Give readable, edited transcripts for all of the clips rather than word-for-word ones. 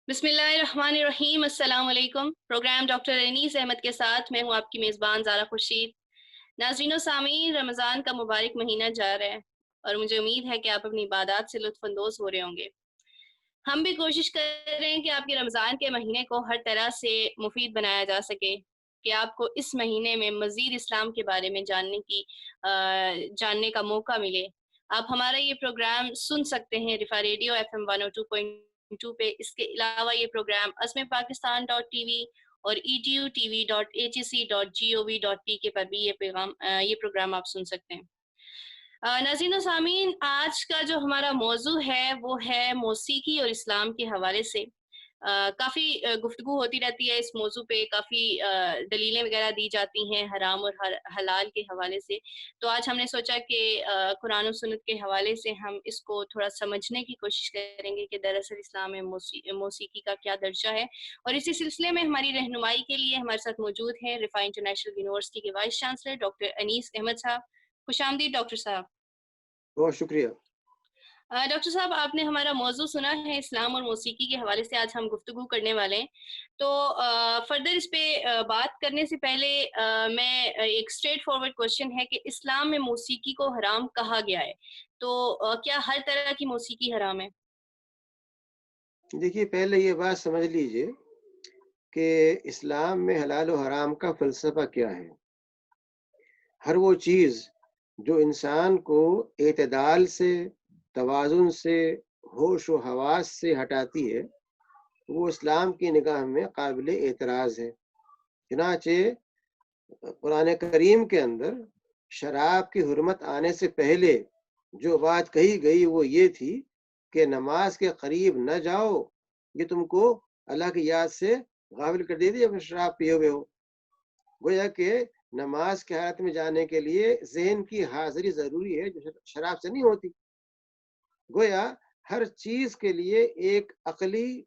बिस्मिल्लाहिर्रहमानिर्रहीम। अस्सलाम वालेकुम। प्रोग्राम डॉक्टर अनीस अहमद के साथ मैं हूँ आपकी मेज़बान ज़ारा खुर्शीद। नाज़रीन व सामीन, रमज़ान का मुबारक महीना जा रहा है और मुझे उम्मीद है कि आप अपनी इबादत से लुत्फ़अंदोज़ हो रहे होंगे। हम भी कोशिश कर रहे हैं कि आपके रमज़ान के महीने को हर तरह से मुफ़ीद बनाया जा सके, कि आपको इस महीने में मज़ीद इस्लाम के बारे में जानने का मौका मिले। आप हमारा ये प्रोग्राम सुन सकते हैं रिफ़ा रेडियो FM 102.2 पे। इसके अलावा ये प्रोग्राम azmepaakistan.tv और etutv.hec.gov.pk पर भी ये प्रोग्राम आप सुन सकते हैं। नाज़रीन व सामीन, आज का जो हमारा मौजू है वो है मौसीकी और इस्लाम के हवाले से। काफ़ी गुफ्तगू होती रहती है इस मौजू पे, काफ़ी दलीलें वगैरह दी जाती हैं हराम और हलाल के हवाले से। तो आज हमने सोचा कि कुरान और सुन्नत के हवाले से हम इसको थोड़ा समझने की कोशिश करेंगे कि दरअसल इस्लाम में मौसीकी का क्या दर्जा है। और इसी सिलसिले में हमारी रहनुमाई के लिए हमारे साथ मौजूद हैं रिफ़ा इंटरनेशनल यूनिवर्सिटी के vice chancellor doctor Anees Ahmad साहब। खुशामदीद डॉक्टर साहब। बहुत शुक्रिया। डॉक्टर साहब, आपने हमारा मौजू सुना है, इस्लाम और मौसीकी के हवाले से आज हम गुफ्तगू करने वाले हैं। तो फर्दर इस पे बात करने से पहले एक स्ट्रेट फॉरवर्ड क्वेश्चन है कि इस्लाम में मौसीकी को हराम कहा गया है, तो क्या हर तरह की मौसीकी हराम है? देखिए, पहले ये बात समझ लीजिए कि इस्लाम में हलाल और हराम का फ़लसफ़ा क्या है। हर वो चीज़ जो इंसान को एतदाल से, तवाज़ुन से, होश व हवास से हटाती है, वो इस्लाम की निगाह में काबिल एतराज़ है। चुनांचे कुरान करीम के अंदर शराब की हुर्मत आने से पहले जो बात कही गई वो ये थी कि नमाज के करीब न जाओ, ये तुमको अल्लाह की याद से गाफिल कर देती जब शराब पिए हुए हो। गोया कि नमाज की हालत में जाने के लिए ज़हन की हाजिरी ज़रूरी है, जो शराब से नहीं होती। गोया हर चीज़ के लिए एक अक़ली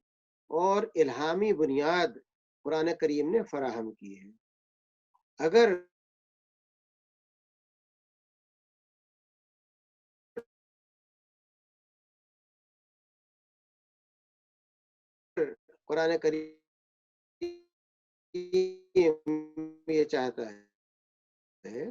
और इल्हामी बुनियाद कुरान करीम ने फराहम की है। अगर कुरान करीम ये चाहता है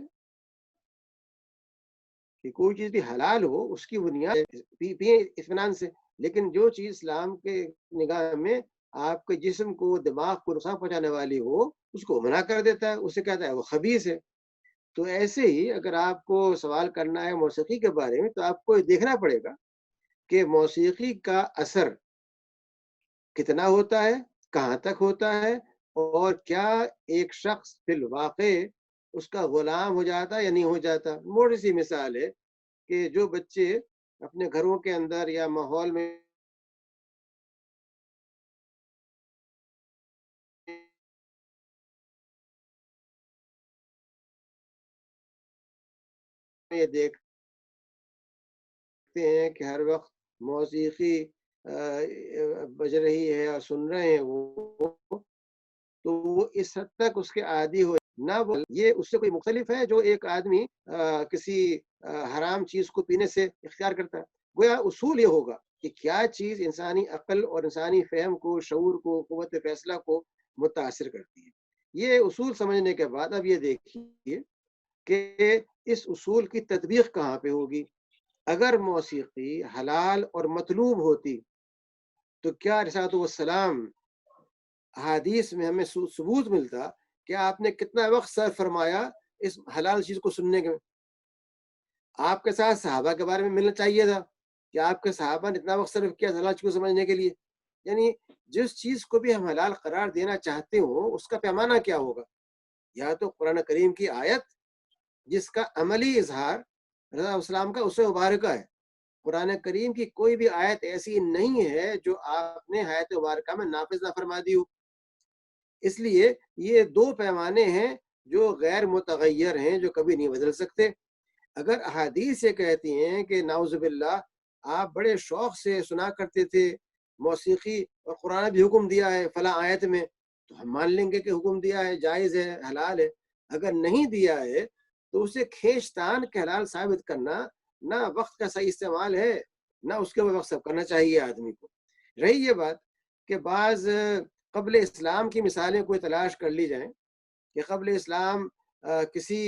कि कोई चीज़ भी हलाल हो, उसकी बुनियाद पिए इत्मीनान से। लेकिन जो चीज़ इस्लाम के निगाह में आपके जिस्म को, दिमाग को नुकसान पहुँचाने वाली हो, उसको मना कर देता है, उसे कहता है वो खबीस है। तो ऐसे ही अगर आपको सवाल करना है मौसीकी के बारे में, तो आपको ये देखना पड़ेगा कि मौसीकी का असर कितना होता है, कहाँ तक होता है और क्या एक शख्स फिल वाक़े उसका गुलाम हो जाता है या नहीं हो जाता। मोटी सी मिसाल है कि जो बच्चे अपने घरों के अंदर या माहौल में ये देखते हैं कि हर वक्त मौसीकी बज रही है और सुन रहे हैं वो, तो वो इस हद तक उसके आदी हो ना, वो ये उससे कोई मुख्तलिफ है जो एक आदमी किसी हराम चीज को पीने से इख्तियार करता है। गोया उसूल ये होगा कि क्या चीज इंसानी अक्ल और इंसानी फहम को, शऊर को, कुव्वत फैसला को मुतासिर करती है। ये उसूल समझने के बाद अब ये देखिए कि इस उसूल की तत्बीक कहाँ पे होगी। अगर मौसीकी हलाल और मतलूब होती तो क्या रिसालत व सलाम अहादीस में हमें सबूत मिलता कि आपने कितना वक्त सर्फ फरमाया इस हलाल चीज को सुनने के। आपके साथ सहाबा के बारे में मिलना चाहिए था कि आपके सहाबा ने इतना वक्त सर्फ किया हलाल चीज को समझने के लिए। यानी जिस चीज को भी हम हलाल करार देना चाहते हो उसका पैमाना क्या होगा। या तो कुरान करीम की आयत जिसका अमली इजहार रज़ा इस्लाम का उससे मुबारक है। कुरान करीम की कोई भी आयत ऐसी नहीं है जो आपने आयत मुबारका में नाफिज ना फरमा दी हो। इसलिए ये दो पैमाने हैं जो गैर मुतगय्यर हैं, जो कभी नहीं बदल सकते। अगर अहादीस ये कहती हैं कि नाउज़ुबिल्लाह आप बड़े शौक से सुना करते थे मौसीकी और कुरान भी हुक्म दिया है फला आयत में, तो हम मान लेंगे कि हुक्म दिया है, जायज़ है, हलाल है। अगर नहीं दिया है तो उसे खींचतान के हलाल साबित करना ना वक्त का सही इस्तेमाल है, ना उसके वक्त सब करना चाहिए आदमी को। रही ये बात کہ بعض قبل اسلام کی مثالیں کوئی تلاش کر لی جائیں کہ قبل اسلام کسی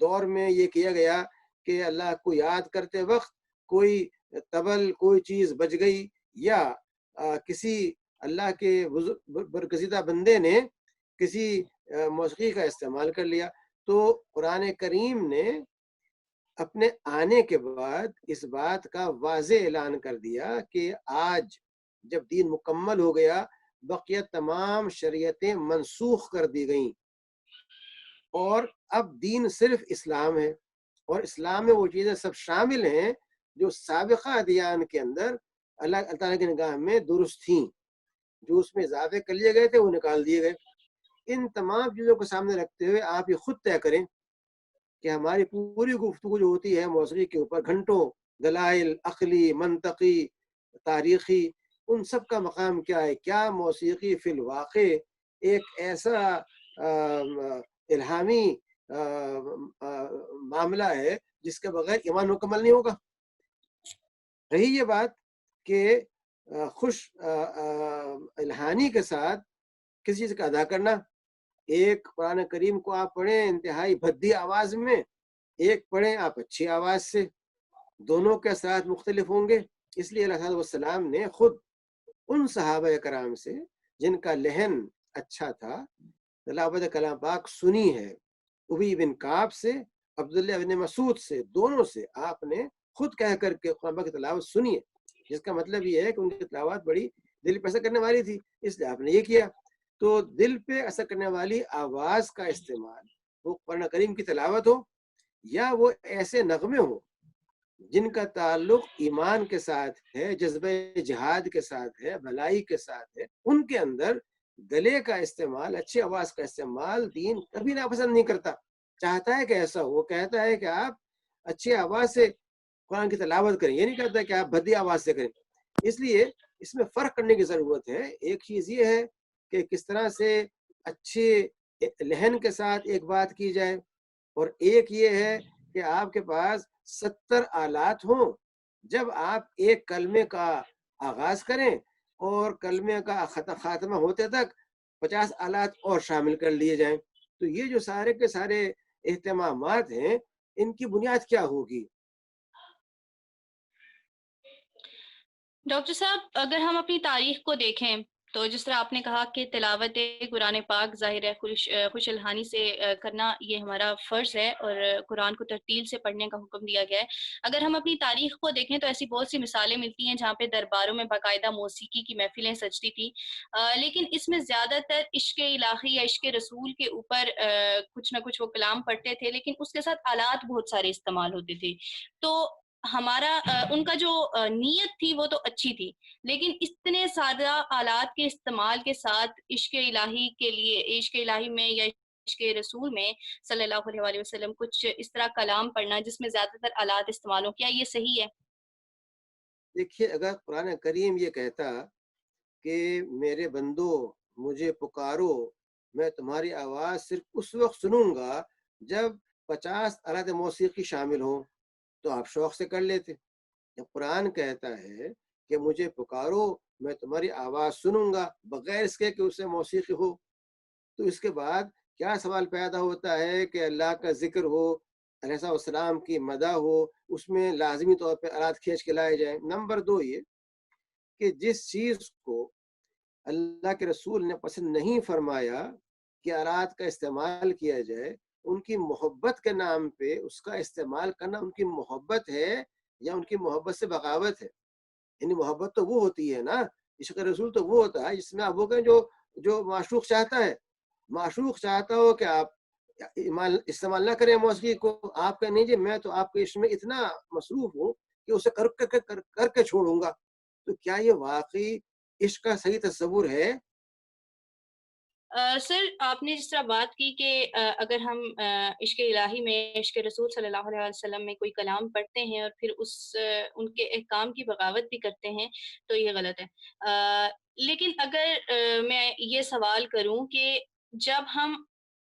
دور میں یہ کیا گیا کہ اللہ کو یاد کرتے وقت کوئی طبل کوئی چیز بج گئی، یا کسی اللہ کے برگزیدہ بندے نے کسی موسیقی کا استعمال کر لیا، تو قرآن کریم نے اپنے آنے کے بعد اس بات کا واضح اعلان کر دیا کہ آج جب دین مکمل ہو گیا، بقیہ تمام شریعتیں منسوخ کر دی گئیں، اور اب دین صرف اسلام ہے، اور اسلام میں وہ چیزیں سب شامل ہیں جو سابقہ ادیان کے اندر اللہ تعالیٰ کی نگاہ میں درست تھیں، جو اس میں اضافے کر لیے گئے تھے وہ نکال دیے گئے۔ ان تمام چیزوں کو سامنے رکھتے ہوئے آپ یہ خود طے کریں کہ ہماری پوری گفتگو جو ہوتی ہے موسیقی کے اوپر، گھنٹوں دلائل عقلی، منطقی، تاریخی، ان سب کا مقام کیا ہے؟ کیا موسیقی فی الواقع ایک ایسا الہامی معاملہ ہے جس کے بغیر ایمان مکمل نہیں ہوگا؟ رہی یہ بات کہ خوش الہانی کے ساتھ کسی چیز کا ادا کرنا، ایک قرآن کریم کو آپ پڑھیں انتہائی بھدی آواز میں، ایک پڑھیں آپ اچھی آواز سے، دونوں کے اثرات مختلف ہوں گے۔ اس لیے اللہ والسلام نے خود ان صحابہ کرام سے جن کا لہن اچھا تھا تلاوت کلام پاک سنی ہے، ابی بن کعب سے، عبداللہ بن مسعود سے، دونوں سے آپ نے خود کہہ کر کے قرآن پاک کی تلاوت سنی ہے، جس کا مطلب یہ ہے کہ ان کی تلاوت بڑی دل پہ اثر کرنے والی تھی، اس لیے آپ نے یہ کیا۔ تو دل پہ اثر کرنے والی آواز کا استعمال، وہ قرآن کریم کی تلاوت ہو یا وہ ایسے نغمے ہوں جن کا تعلق ایمان کے ساتھ ہے، جذبہ جہاد کے ساتھ ہے، بھلائی کے ساتھ ہے، ان کے اندر گلے کا استعمال، اچھی آواز کا استعمال دین کبھی ناپسند نہیں کرتا، چاہتا ہے کہ ایسا ہو، کہتا ہے کہ آپ اچھی آواز سے قرآن کی تلاوت کریں، یہ نہیں کہتا کہ آپ بھدی آواز سے کریں۔ اس لیے اس میں فرق کرنے کی ضرورت ہے۔ ایک چیز یہ ہے کہ کس طرح سے اچھے لہن کے ساتھ ایک بات کی جائے، اور ایک یہ ہے کہ آپ کے پاس 70 آلات ہوں جب آپ ایک کلمے کا آغاز کریں اور کلمے کا خاتمہ ہوتے تک 50 آلات اور شامل کر لیے جائیں، تو یہ جو سارے کے سارے اہتمامات ہیں ان کی بنیاد کیا ہوگی؟ ڈاکٹر صاحب، اگر ہم اپنی تاریخ کو دیکھیں تو جس طرح آپ نے کہا کہ تلاوت قرآن پاک ظاہر ہے خوش الحانی سے کرنا یہ ہمارا فرض ہے، اور قرآن کو ترتیل سے پڑھنے کا حکم دیا گیا ہے۔ اگر ہم اپنی تاریخ کو دیکھیں تو ایسی بہت سی مثالیں ملتی ہیں جہاں پہ درباروں میں باقاعدہ موسیقی کی محفلیں سجتی تھیں، لیکن اس میں زیادہ تر عشق الہی یا عشق رسول کے اوپر کچھ نہ کچھ وہ کلام پڑھتے تھے، لیکن اس کے ساتھ آلات بہت سارے استعمال ہوتے تھے۔ تو ہمارا ان کا جو نیت تھی وہ تو اچھی تھی، لیکن اتنے سادہ آلات کے استعمال کے ساتھ عشق الہی کے لیے، عشق الہی میں یا عشق رسول میں صلی اللہ علیہ وآلہ وسلم کچھ اس طرح کلام پڑھنا جس میں زیادہ تر آلات استعمال ہو، کیا یہ صحیح ہے؟ دیکھیے، اگر قرآن کریم یہ کہتا کہ میرے بندو مجھے پکارو، میں تمہاری آواز صرف اس وقت سنوں گا جب 50 آلات موسیقی شامل ہوں، تو آپ شوق سے کر لیتے۔ جب قرآن کہتا ہے کہ مجھے پکارو میں تمہاری آواز سنوں گا بغیر اس کے کہ اس سے موسیقی ہو، تو اس کے بعد کیا سوال پیدا ہوتا ہے کہ اللہ کا ذکر ہو، علیہ السلام کی مدح ہو، اس میں لازمی طور پہ آلات کھینچ کے لائے جائیں۔ نمبر 2 یہ کہ جس چیز کو اللہ کے رسول نے پسند نہیں فرمایا کہ آلات کا استعمال کیا جائے، ان کی محبت کے نام پہ اس کا استعمال کرنا ان کی محبت ہے یا ان کی محبت سے بغاوت ہے؟ یعنی محبت تو وہ ہوتی ہے نا، عشق رسول تو وہ ہوتا ہے جس میں آپ وہ کہیں جو معشوق چاہتا ہے۔ معشوق چاہتا ہو کہ آپ استعمال نہ کریں موسیقی کو، آپ کہیں نہیں جی میں تو آپ کے عشق میں اتنا مصروف ہوں کہ اسے کر کے چھوڑوں گا، تو کیا یہ واقعی عشق کا صحیح تصور ہے؟ سر، آپ نے جس طرح بات کی کہ اگر ہم عشق الہی میں، عشق رسول صلی اللہ علیہ وسلم میں کوئی کلام پڑھتے ہیں اور پھر ان کے احکام کی بغاوت بھی کرتے ہیں تو یہ غلط ہے۔ لیکن اگر میں یہ سوال کروں کہ جب ہم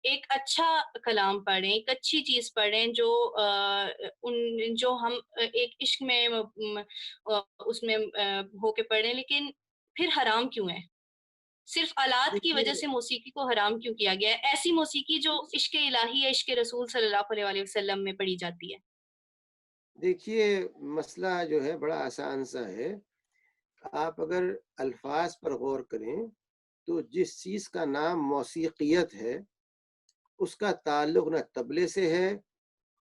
ایک اچھا کلام پڑھیں، ایک اچھی چیز پڑھیں جو جو ہم ایک عشق میں اس میں ہو کے پڑھیں، لیکن پھر حرام کیوں ہے؟ صرف آلات کی وجہ دیکھیے سے موسیقی کو حرام کیوں کیا گیا ہے؟ ایسی موسیقی جو عشق الہی یا عشق رسول صلی اللہ علیہ وسلم میں پڑھی جاتی ہے۔ دیکھیے مسئلہ جو ہے بڑا آسان سا ہے. آپ اگر الفاظ پر غور کریں تو جس چیز کا نام موسیقیت ہے اس کا تعلق نہ طبلے سے ہے،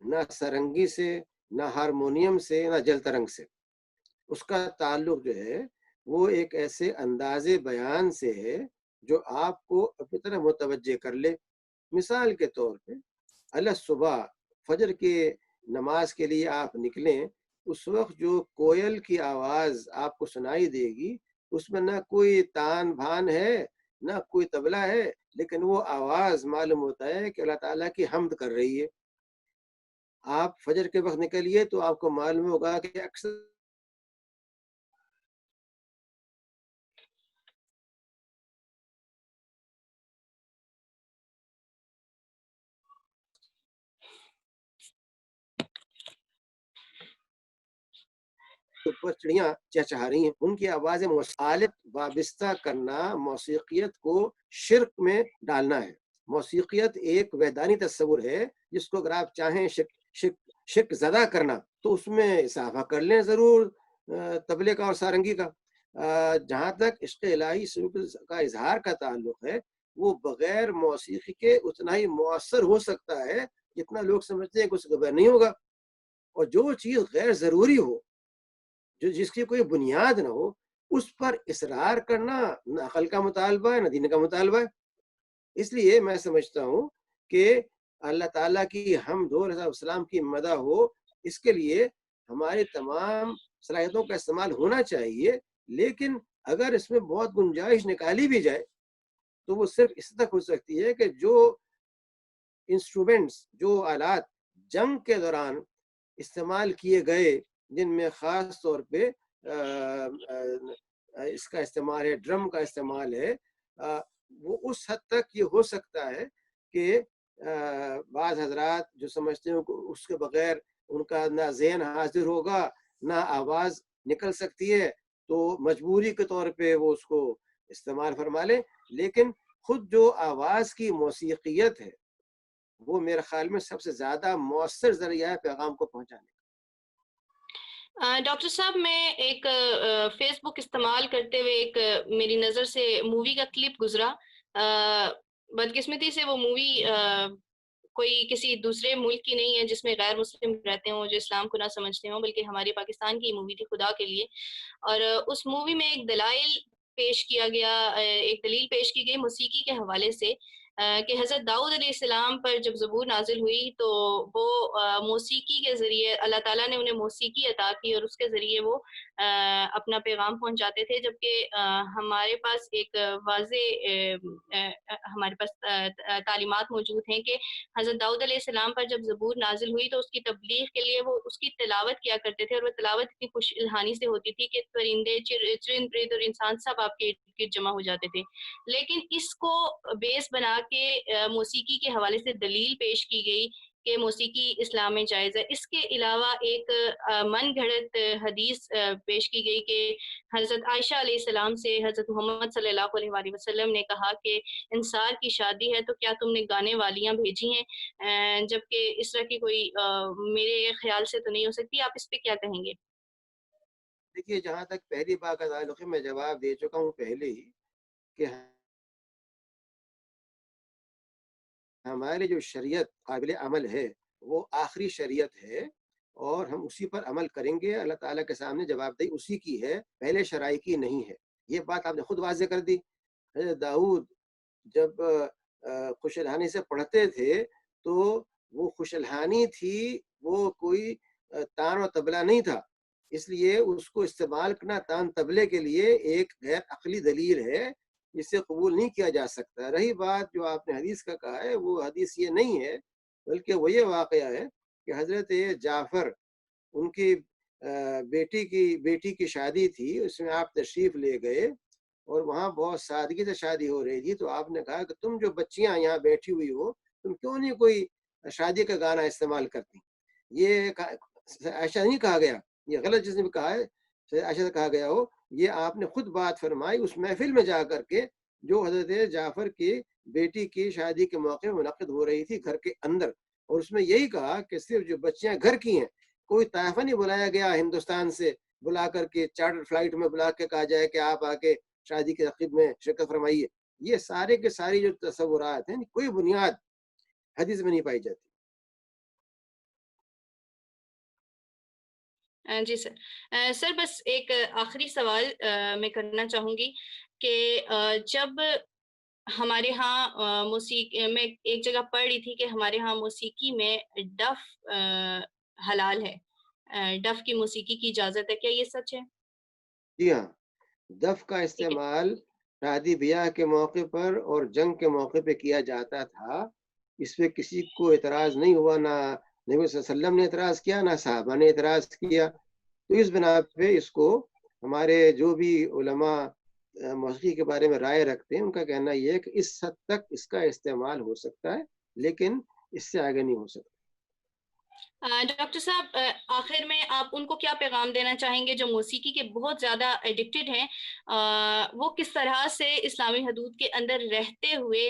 نہ سرنگی سے، نہ ہارمونیم سے، نہ جل ترنگ سے. اس کا تعلق جو ہے وہ ایک ایسے انداز بیان سے ہے جو آپ کو اپنی طرح متوجہ کر لے. مثال کے طور پہ صبح فجر کے نماز کے لیے آپ نکلیں، اس وقت جو کوئل کی آواز آپ کو سنائی دے گی اس میں نہ کوئی تان بھان ہے نہ کوئی طبلہ ہے، لیکن وہ آواز معلوم ہوتا ہے کہ اللہ تعالیٰ کی حمد کر رہی ہے. آپ فجر کے وقت نکلیے تو آپ کو معلوم ہوگا کہ اکثر اوپر چڑیاں چہچہا رہی ہیں، ان کی آوازیں آلت وابستہ کرنا موسیقیت کو شرک میں ڈالنا ہے. موسیقیت ایک ویدانی تصور ہے جس کو اگر آپ چاہیں شرک زدہ کرنا تو اس میں اضافہ کر لیں ضرور طبلے کا اور سارنگی کا. جہاں تک عشق الہی سلوک کا اظہار کا تعلق ہے وہ بغیر موسیقی کے اتنا ہی مؤثر ہو سکتا ہے جتنا لوگ سمجھتے ہیں کہ اس کے بغیر نہیں ہوگا. اور جو چیز غیر ضروری ہو، جس کی کوئی بنیاد نہ ہو، اس پر اصرار کرنا نہ عقل کا مطالبہ ہے نہ دین کا مطالبہ ہے. اس لیے میں سمجھتا ہوں کہ اللہ تعالیٰ کی حمد ہو، رضا السلام کی مدح ہو، اس کے لیے ہماری تمام صلاحیتوں کا استعمال ہونا چاہیے. لیکن اگر اس میں بہت گنجائش نکالی بھی جائے تو وہ صرف اس تک ہو سکتی ہے کہ جو انسٹرومنٹس، جو آلات جنگ کے دوران استعمال کیے گئے، جن میں خاص طور پہ اس کا استعمال ہے، ڈرم کا استعمال ہے، وہ اس حد تک یہ ہو سکتا ہے کہ بعض حضرات جو سمجھتے ہیں اس کے بغیر ان کا نہ ذہن حاضر ہوگا نہ آواز نکل سکتی ہے، تو مجبوری کے طور پہ وہ اس کو استعمال فرما لیں. لیکن خود جو آواز کی موسیقیت ہے وہ میرے خیال میں سب سے زیادہ مؤثر ذریعہ ہے پیغام کو پہنچانے کا. ڈاکٹر صاحب، میں ایک فیس بک استعمال کرتے ہوئے ایک میری نظر سے مووی کا کلپ گزرا. بدقسمتی سے وہ مووی کوئی کسی دوسرے ملک کی نہیں ہے جس میں غیر مسلم رہتے ہوں، جو اسلام کو نہ سمجھتے ہوں، بلکہ ہمارے پاکستان کی مووی تھی خدا کے لیے. اور اس مووی میں ایک ایک دلیل پیش کی گئی موسیقی کے حوالے سے، کہ حضرت داؤد علیہ السلام پر جب زبور نازل ہوئی تو وہ موسیقی کے ذریعے اللہ تعالیٰ نے انہیں موسیقی عطا کی اور اس کے ذریعے وہ اپنا پیغام پہنچاتے تھے. جبکہ ہمارے پاس ایک واضح ہمارے پاس تعلیمات موجود ہیں کہ حضرت داؤد علیہ السلام پر جب زبور نازل ہوئی تو اس کی تبلیغ کے لیے وہ اس کی تلاوت کیا کرتے تھے، اور وہ تلاوت اتنی خوش الحانی سے ہوتی تھی کہ پرندے، چرند پرند اور انسان سب آپ کے ارد گرد جمع ہو جاتے تھے. لیکن اس کو بیس بنا کے موسیقی کے حوالے سے دلیل پیش کی گئی کہ موسیقی اسلام میں جائز ہے. اس کے علاوہ ایک من گھڑت حدیث پیش کی گئی کہ حضرت عائشہ علیہ السلام سے حضرت محمد صلی اللہ علیہ وسلم نے کہا کہ انصار کی شادی ہے تو کیا تم نے گانے والیاں بھیجی ہیں؟ جبکہ اس طرح کی کوئی میرے خیال سے تو نہیں ہو سکتی. آپ اس پہ کیا کہیں گے؟ دیکھیے جہاں تک پہلی بات کا تعلق ہے میں جواب دے چکا ہوں پہلے ہی کہ ہماری جو شریعت قابل عمل ہے وہ آخری شریعت ہے اور ہم اسی پر عمل کریں گے. اللہ تعالیٰ کے سامنے جواب دہی اسی کی ہے، پہلے شرائع کی نہیں ہے. یہ بات آپ نے خود واضح کر دی. حضرت داؤد جب خوش الحانی سے پڑھتے تھے تو وہ خوش الحانی تھی، وہ کوئی تان و تبلہ نہیں تھا. اس لیے اس کو استعمال کرنا تان تبلے کے لیے ایک غیر عقلی دلیل ہے جسے قبول نہیں کیا جا سکتا. رہی بات جو آپ نے حدیث کا کہا ہے، وہ حدیث یہ نہیں ہے بلکہ وہ یہ واقعہ ہے کہ حضرت جعفر ان کی بیٹی کی شادی تھی، اس میں آپ تشریف لے گئے اور وہاں بہت سادگی سے شادی ہو رہی تھی. تو آپ نے کہا کہ تم جو بچیاں یہاں بیٹھی ہوئی ہو तुम क्यों नहीं कोई शादी का गाना इस्तेमाल करती? ये आयशा नहीं कहा गया, ये गलत जिसने भी कहा है, आयशा से कहा गया हो, ये आपने खुद बात फरमाई उस महफिल में जा करके जो हजरत जाफर की बेटी की शादी के मौके में मुनक़िद हो रही थी घर के अंदर, और उसमें यही कहा कि सिर्फ जो बच्चियां घर की हैं, कोई ताइफा नहीं बुलाया गया हिंदुस्तान से, बुला करके चार्टर फ्लाइट में बुला के कहा जाए कि आप आके शादी के अकीद में शिरकत फरमाइए। ये सारे के सारी जो तस्वुरात हैं, कोई बुनियाद हदीस में नहीं पाई जाती। जी सर। सर बस एक आखिरी सवाल मैं करना चाहूँगी कि जब हमारे यहाँ मौसीकी मैं एक जगह पढ़ रही थी कि हमारे यहाँ मौसीकी में डफ हलाल है। डफ की मौसीकी की इजाज़त है, क्या ये सच है? जी हाँ, दफ का ठीक है। इस्तेमाल शादी ब्याह के मौके पर और जंग के मौके पे किया जाता था। इस पे किसी को एतराज़ नहीं हुआ, ना नबी सल्लल्लाहु अलैहि वसल्लम ने एतराज़ किया, ना सहाबा ने एतराज़ किया। तो इस बिना पे इसको हमारे जो भी उलमा मौसीकी के बारे में राय रखते हैं, उनका कहना ये है कि इस हद तक इसका इस्तेमाल हो सकता है, लेकिन इससे आगे नहीं हो सकता। डॉक्टर साहब, आखिर में आप उनको क्या पैगाम देना चाहेंगे जो मौसीकी के बहुत ज़्यादा एडिक्टेड हैं? वो किस तरह से इस्लामी हदूद के अंदर रहते हुए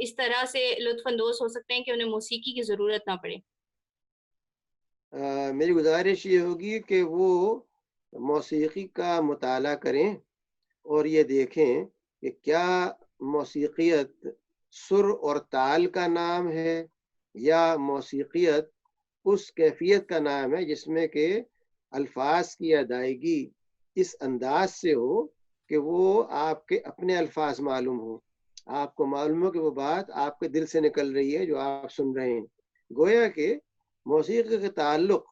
इस तरह से लुत्फ़-अंदोज़ हो सकते हैं कि उन्हें मौसीकी की ज़रूरत ना पड़े? मेरी गुज़ारिश ये होगी कि वो मौसीकी का मुताला करें और ये देखें कि क्या मौसीकियत सुर और ताल का नाम है, या मौसीकियत उस कैफियत का नाम है जिसमें कि अल्फाज की अदायगी इस अंदाज से हो कि वो आपके अपने अल्फाज मालूम हो, आपको मालूम हो कि वो बात आपके दिल से निकल रही है जो आप सुन रहे हैं। गोया कि मौसीकी के ताल्लुक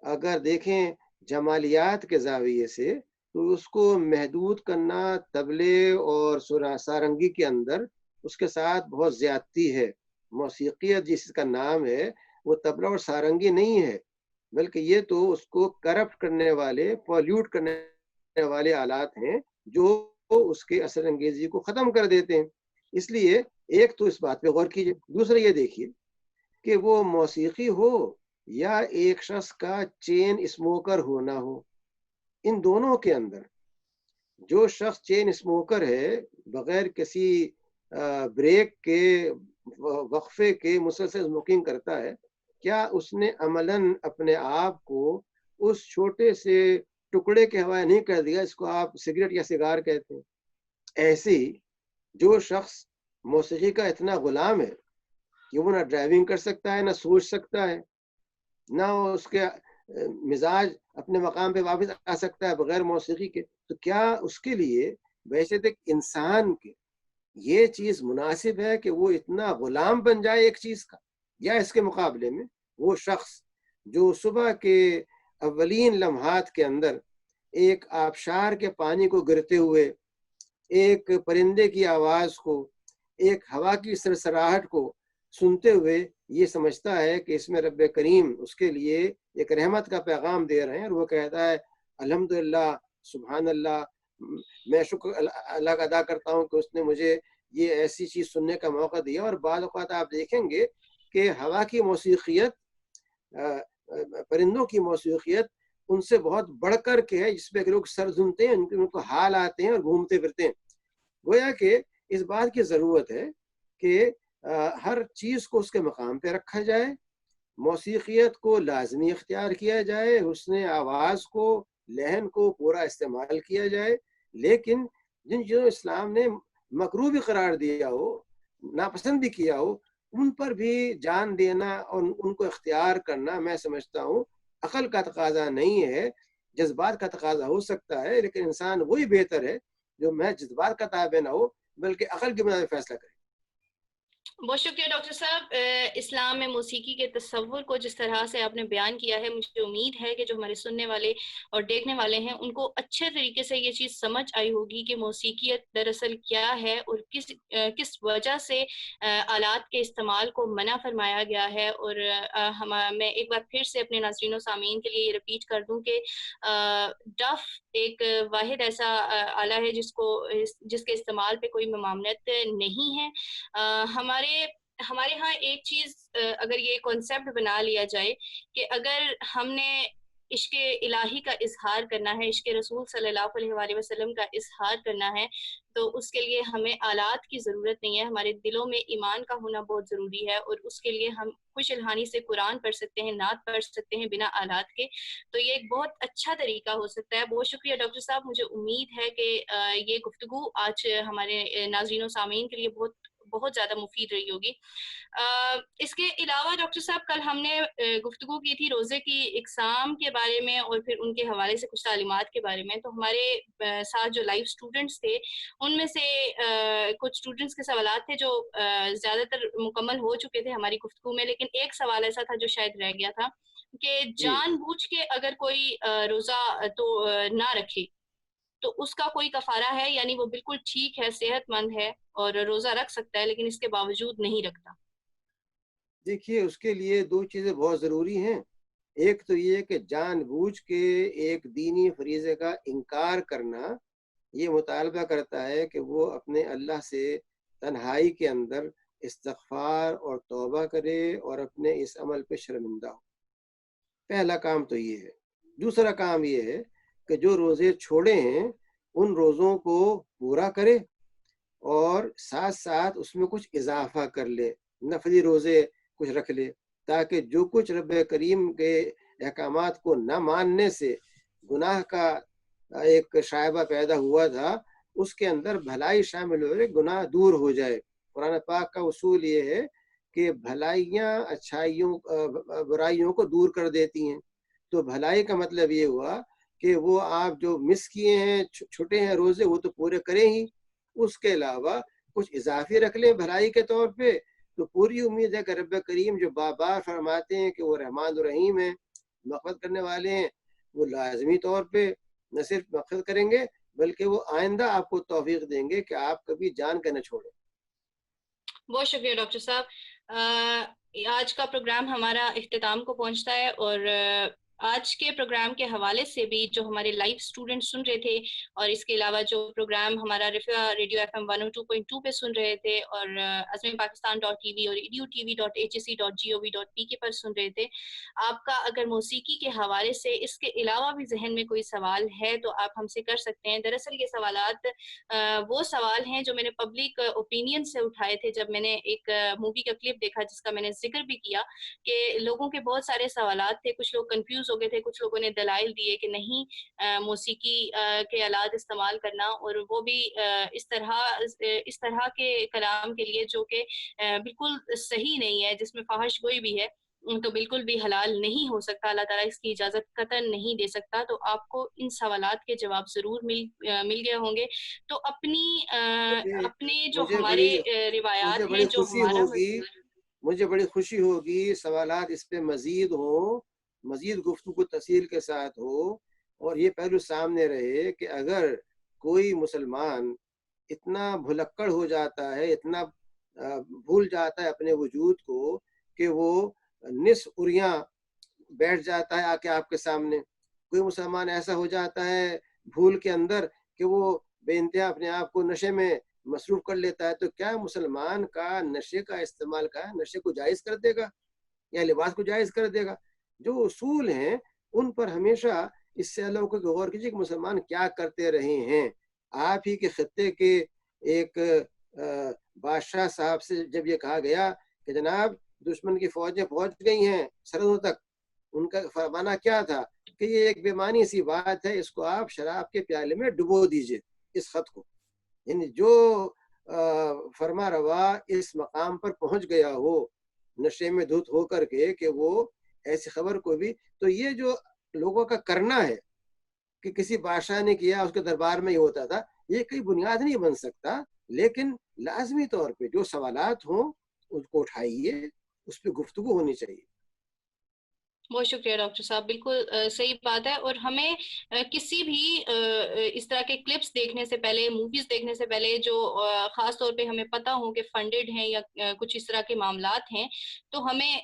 अगर देखें जमालियात के ज़ाविये से, तो उसको महदूद करना तबले और सारंगी के अंदर उसके साथ बहुत ज़्यादती है। मौसीक़ियत जिसका नाम है, वो तबला और सारंगी नहीं है, बल्कि ये तो उसको करप्ट करने वाले, पॉल्यूट करने वाले आलात हैं, जो उसके असर अंगेज़ी को ख़त्म कर देते हैं। इसलिए एक तो इस बात पे गौर कीजिए। दूसरा ये देखिए कि वो मौसीकी हो या एक शख्स का चेन स्मोकर होना हो, इन दोनों के अंदर जो शख्स चेन स्मोकर है, बगैर किसी ब्रेक के, वक्फे के मुसलसल स्मोकिंग करता है, क्या उसने अमलन अपने आप को उस छोटे से टुकड़े के हवाले नहीं कर दिया, इसको आप सिगरेट या सिगार कहते हैं? ऐसे ही जो शख्स मौसीकी का इतना गुलाम है कि वो ना ड्राइविंग कर सकता है, ना सोच सकता है, ना उसके मिजाज अपने मकाम पे वापस आ सकता है बगैर मौसीकी के, तो क्या उसके लिए वैसे तो एक इंसान के ये चीज़ मुनासिब है कि वो इतना गुलाम बन जाए एक चीज़ का? या इसके मुकाबले में वो शख्स जो सुबह के अव्वलीन लम्हात के अंदर एक आबशार के पानी को गिरते हुए, एक परिंदे की आवाज़ को, एक हवा की सरसराहट को सुनते हुए ये समझता है कि इसमें रब्बे करीम उसके लिए एक रहमत का पैगाम दे रहे हैं, और वो कहता है अल्हम्दुलिल्लाह, सुभान अल्लाह, मैं शुक्र अल्लाह का अदा करता हूँ कि उसने मुझे ये ऐसी चीज़ सुनने का मौका दिया। और बाद औक़ात आप देखेंगे कि हवा की मौसीक़ियत, परिंदों की मौसीक़ियत उनसे बहुत बढ़ कर के है, जिसपे कि लोग सर झुनते हैं, उनको हाल आते हैं और घूमते फिरते हैं। गोया कि इस बात की ज़रूरत है कि हर चीज़ को उसके मकाम पे रखा जाए, मौसीक़ियत को लाज़मी इख्तियार किया जाए, हुस्न आवाज़ को, लहन को पूरा इस्तेमाल किया जाए, लेकिन जिन चीज़ों इस्लाम ने मकरूह भी करार दिया हो, नापसंद भी किया हो, उन पर भी जान देना और उनको इख्तियार करना, मैं समझता हूँ अक़ल का तकाज़ा नहीं है, जज़्बात का तकाज़ा हो सकता है, लेकिन इंसान वही बेहतर है जो महज़ जज़्बात का ताबे ना हो, बल्कि अक़ल की बुनियाद पे फ़ैसला करे। बहुत शुक्रिया डॉक्टर साहब। इस्लाम में मौसीकी के तसव्वुर को जिस तरह से आपने बयान किया है, मुझे उम्मीद है कि जो हमारे सुनने वाले और देखने वाले हैं, उनको अच्छे तरीके से ये चीज़ समझ आई होगी कि मौसीकियत दरअसल क्या है और किस वजह से आलात के इस्तेमाल को मना फरमाया गया है। और मैं एक बार फिर से अपने नाज़रीन और सामीन के लिए ये रिपीट कर दूँ कि डफ एक वाहिद ऐसा आला है जिसके इस्तेमाल पे कोई ममानत नहीं है। हमारे हमारे यहाँ एक चीज़ अगर ये कॉन्सेप्ट बना लिया जाए कि अगर हमने इश्क़ इलाही का इज़हार करना है, इश्क़ रसूल सल्लल्लाहु अलैहि वसल्लम का इज़हार करना है, तो उसके लिए हमें आलात की ज़रूरत नहीं है, हमारे दिलों में ईमान का होना बहुत ज़रूरी है, और उसके लिए हम खुश इल्हानी से कुरान पढ़ सकते हैं, नात पढ़ सकते हैं बिना आलात के। तो ये एक बहुत अच्छा तरीका हो सकता है। बहुत शुक्रिया डॉक्टर साहब, मुझे उम्मीद है कि ये गुफ्तगू आज हमारे नाज़रीन और सामीन के लिए बहुत बहुत ज़्यादा मुफीद रही होगी। इसके अलावा डॉक्टर साहब, कल हमने गुफ्तगू की थी रोज़े की इक़साम के बारे में और फिर उनके हवाले से कुछ तालीमात के बारे में। तो हमारे साथ जो लाइव स्टूडेंट्स थे, उनमें से कुछ स्टूडेंट्स के सवालात थे जो ज़्यादातर मुकम्मल हो चुके थे हमारी गुफ्तगू में, लेकिन एक सवाल ऐसा था जो शायद रह गया था कि जी। जानबूझ के अगर कोई रोज़ा तो ना रखे, तो उसका कोई कफ़ारा है? यानी वो बिल्कुल ठीक है, सेहतमंद है और रोज़ा रख सकता है, लेकिन इसके बावजूद नहीं रखता। देखिए, उसके लिए 2 चीज़ें बहुत ज़रूरी हैं। एक तो ये कि जानबूझ के एक दीनी फ़रीज़े का इनकार करना, ये मुतालबा करता है कि वो अपने अल्लाह से तन्हाई के अंदर इस्तिग़फ़ार और तौबा करे और अपने इस अमल पे शर्मिंदा हो। पहला काम तो ये है। दूसरा काम ये है कि जो रोज़े छोड़े हैं, उन रोज़ों को पूरा करे और साथ-साथ उसमें कुछ इज़ाफ़ा कर ले, नफ़ली रोज़े कुछ रख ले, ताकि जो कुछ रब करीम के अहकामात को न मानने से गुनाह का एक शायबा पैदा हुआ था, उसके अंदर भलाई शामिल हो जाए, गुनाह दूर हो जाए। कुरान पाक का उसूल ये है कि भलाइयाँ अच्छाइयों बुराइयों को दूर कर देती हैं। तो भलाई का मतलब ये हुआ कि वो आप जो मिस किए हैं, छूटे हैं रोज़े, वो तो पूरे करें ही। उसके अलावा कुछ इज़ाफ़ी रख लें भलाई के तौर पे, तो पूरी उम्मीद है कि रब करीम जो बार-बार फरमाते हैं कि वो रहमान और रहीम हैं, मग़फ़िरत करने वाले हैं, वो लाज़मी तौर पे न सिर्फ़ मग़फ़िरत करेंगे, बल्कि वो आइंदा आपको तौफ़ीक़ देंगे कि आप कभी जान के न छोड़ें। बहुत शुक्रिया डॉक्टर साहब। आज का प्रोग्राम हमारा इख्तिताम को पहुंचता है, और आज के प्रोग्राम के हवाले से भी जो हमारे लाइव स्टूडेंट सुन रहे थे, और इसके अलावा जो प्रोग्राम हमारा रिफ़ा रेडियो FM 102.2 पे सुन रहे थे, और azmeerpakistan.tv और edutv.hec.gov.pk पर सुन रहे थे, आपका अगर मौसीकी के हवाले से इसके अलावा भी ज़हन में कोई सवाल है तो आप हमसे कर सकते हैं। दरअसल ये सवालात वो सवाल हैं जो मैंने पब्लिक ओपिनियन से उठाए थे, जब मैंने एक मूवी का क्लिप देखा जिसका मैंने ज़िक्र भी किया कि लोगों के बहुत सारे सवालात थे, कुछ लोग कन्फ्यूज़ हो गए थे, कुछ लोगों ने दलाइल दिए कि नहीं मौसीकी के आलात इस्तेमाल करना, और वो भी इस तरह के कलाम के लिए जो कि बिल्कुल सही नहीं है, जिसमें फ़ाहिश गोई भी है, तो बिल्कुल भी हलाल नहीं हो सकता, अल्लाह ताला इसकी इजाज़त कतई नहीं दे सकता। तो आपको इन सवालात के जवाब ज़रूर मिल गए होंगे। तो मुझे अपने जो मुझे हमारे बड़ी मुझे रिवायात बड़ी हैं, जो खुशी हमारा होगी मुझे बड़ी खुशी होगी सवालात इस पे मज़ीद हों, मज़ीद गुफ्तगू तफ़सील के साथ हो, और ये पहलू सामने रहे कि अगर कोई मुसलमान इतना भुलक्कड़ हो जाता है, इतना भूल जाता है अपने वजूद को कि वो निस्फ़ उरियाँ बैठ जाता है आके आपके सामने। कोई मुसलमान ऐसा हो जाता है भूल के अंदर कि वो बेइंतहा अपने आप को नशे में मसरूफ़ कर लेता है, तो क्या मुसलमान का नशे का इस्तेमाल का नशे को जायज़ कर देगा या लिबास को जायज़ कर देगा? जो उसूल हैं, उन पर हमेशा इससे अलग होकर गौर कीजिए कि मुसलमान क्या करते रहे हैं। आप ही के खित्ते के एक बादशाह साहब से जब ये कहा गया कि जनाब दुश्मन की फ़ौजें पहुँच गई हैं सरहदों तक, उनका फरमाना क्या था कि ये एक बेमानी सी बात है, इसको आप शराब के प्याले में डुबो दीजिए, इस खत को। यानी जो फरमा रवा इस मकाम पर पहुंच गया हो नशे में धुत होकर के वो ऐसी खबर को भी, तो ये जो लोगों का करना है कि किसी बादशाह ने किया उसके दरबार में ही होता था, ये कोई बुनियाद नहीं बन सकता। लेकिन लाजमी तौर पे जो सवालात हों उसको उठाइए, उस पर गुफ्तगू होनी चाहिए। बहुत शुक्रिया डॉक्टर साहब, बिल्कुल सही बात है। और हमें किसी भी इस तरह के क्लिप्स देखने से पहले, मूवीज़ देखने से पहले जो ख़ास तौर पे हमें पता हो कि फंडेड हैं या कुछ इस तरह के मामलात हैं, तो हमें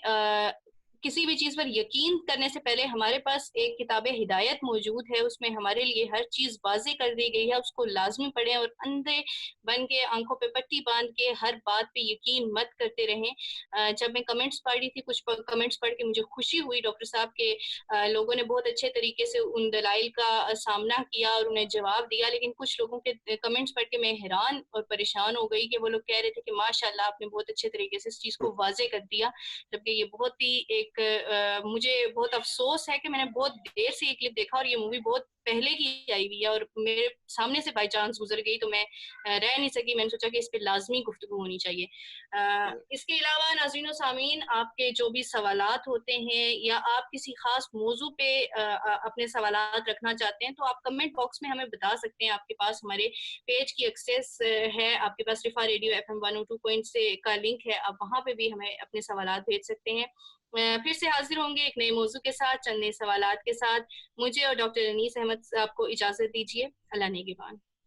किसी भी चीज़ पर यकीन करने से पहले हमारे पास एक किताब हिदायत मौजूद है, उसमें हमारे लिए हर चीज़ वाज़ेह कर दी गई है, उसको लाज़मी पढ़ें और अंधे बन के, आँखों पे पट्टी बाँध के हर बात पे यकीन मत करते रहें। जब मैं कमेंट्स पढ़ रही थी, कुछ कमेंट्स पढ़ के मुझे खुशी हुई, डॉक्टर साहब के लोगों ने बहुत अच्छे तरीके से उन दलाइल का सामना किया और उन्हें जवाब दिया, लेकिन कुछ लोगों के कमेंट्स पढ़ के मैं हैरान और परेशान हो गई कि वो लोग कह रहे थे कि माशाल्लाह आपने बहुत अच्छे तरीके से इस चीज़ को वाज़ेह कर दिया। जबकि ये बहुत ही एक मुझे बहुत अफ़सोस है कि मैंने बहुत देर से ये क्लिप देखा और ये मूवी बहुत पहले की आई हुई है और मेरे सामने से बाय चांस गुज़र गई, तो मैं रह नहीं सकी। मैंने सोचा कि इस पे लाज़मी गुफ्तगू होनी चाहिए। इसके अलावा नाज़रीन और सामीन, आपके जो भी सवालात होते हैं या आप किसी ख़ास मौज़ू पे अपने सवालात रखना चाहते हैं, तो आप कमेंट बॉक्स में हमें बता सकते हैं। आपके पास हमारे पेज की एक्सेस है, आपके पास रिफ़ा रेडियो एफएम 102 से का लिंक है, आप वहाँ पे भी हमें अपने सवालात भेज सकते हैं। फिर से हाज़िर होंगे एक नए मौज़ू के साथ, चंद नए सवालात के साथ। मुझे और डॉक्टर अनीस अहमद साहब को इजाज़त दीजिए। अल्लाह नेगेबान।